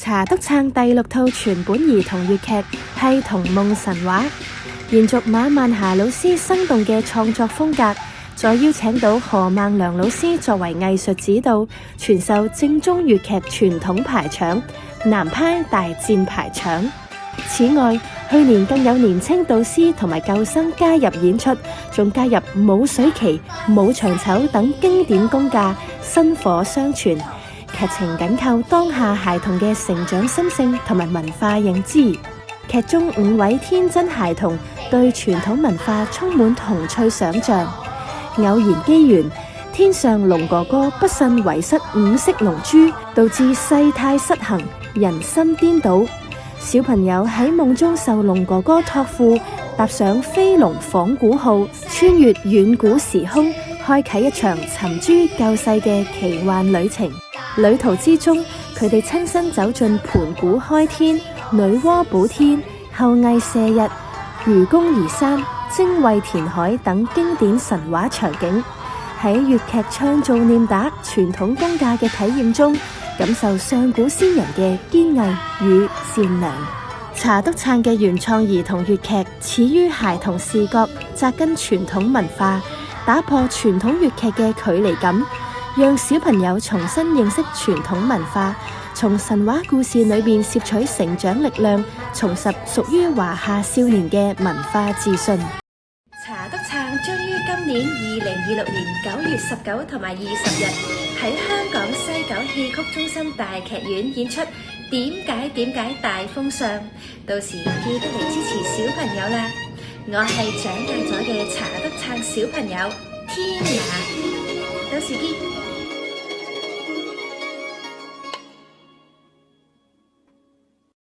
查督撐第6套全本兒童粵劇係《童夢神話》，延續馬曼霞老師生動嘅創作風格，再邀請到何孟良老師作為藝術指導，傳授正宗粵劇傳統排場，南派大戰排場。此外，去年更有年青導師同埋舊生加入演出，仲加入舞水旗、舞長丑等經典功架，薪火相傳。劇情緊扣當下孩童嘅成長心性同埋文化認知。劇中5位天真孩童對傳統文化充滿童趣想象。偶然機緣，天上龍哥哥不慎遺失5色龍珠，導致世態失衡，人心顛倒。小朋友喺夢中受龍哥哥託付，踏上飛龍訪古號，穿越遠古時空，開啟一場尋珠救世嘅奇幻旅程。旅途之中，佢哋親身走進盤古開天、女媧補天、后羿射日、愚公移山、精衛填海等經典神話場景，喺粵劇唱做念打傳統功架嘅體驗中，感受上古先人嘅堅毅與善良。查督撐嘅原創兒童粵劇始於孩童視覺，扎根傳統文化，打破傳統粵劇嘅距離感，讓小朋友重新認識傳統文化，從神話故事裏面攝取成長力量，重拾屬於華夏少年嘅文化自信。查督撐將於今年2026年9月19同埋20日喺香港西九戲曲中心大劇院演出點解大風尚，到時記得嚟支持小朋友啦！我係長大咗嘅查督撐小朋友天雅，到時見。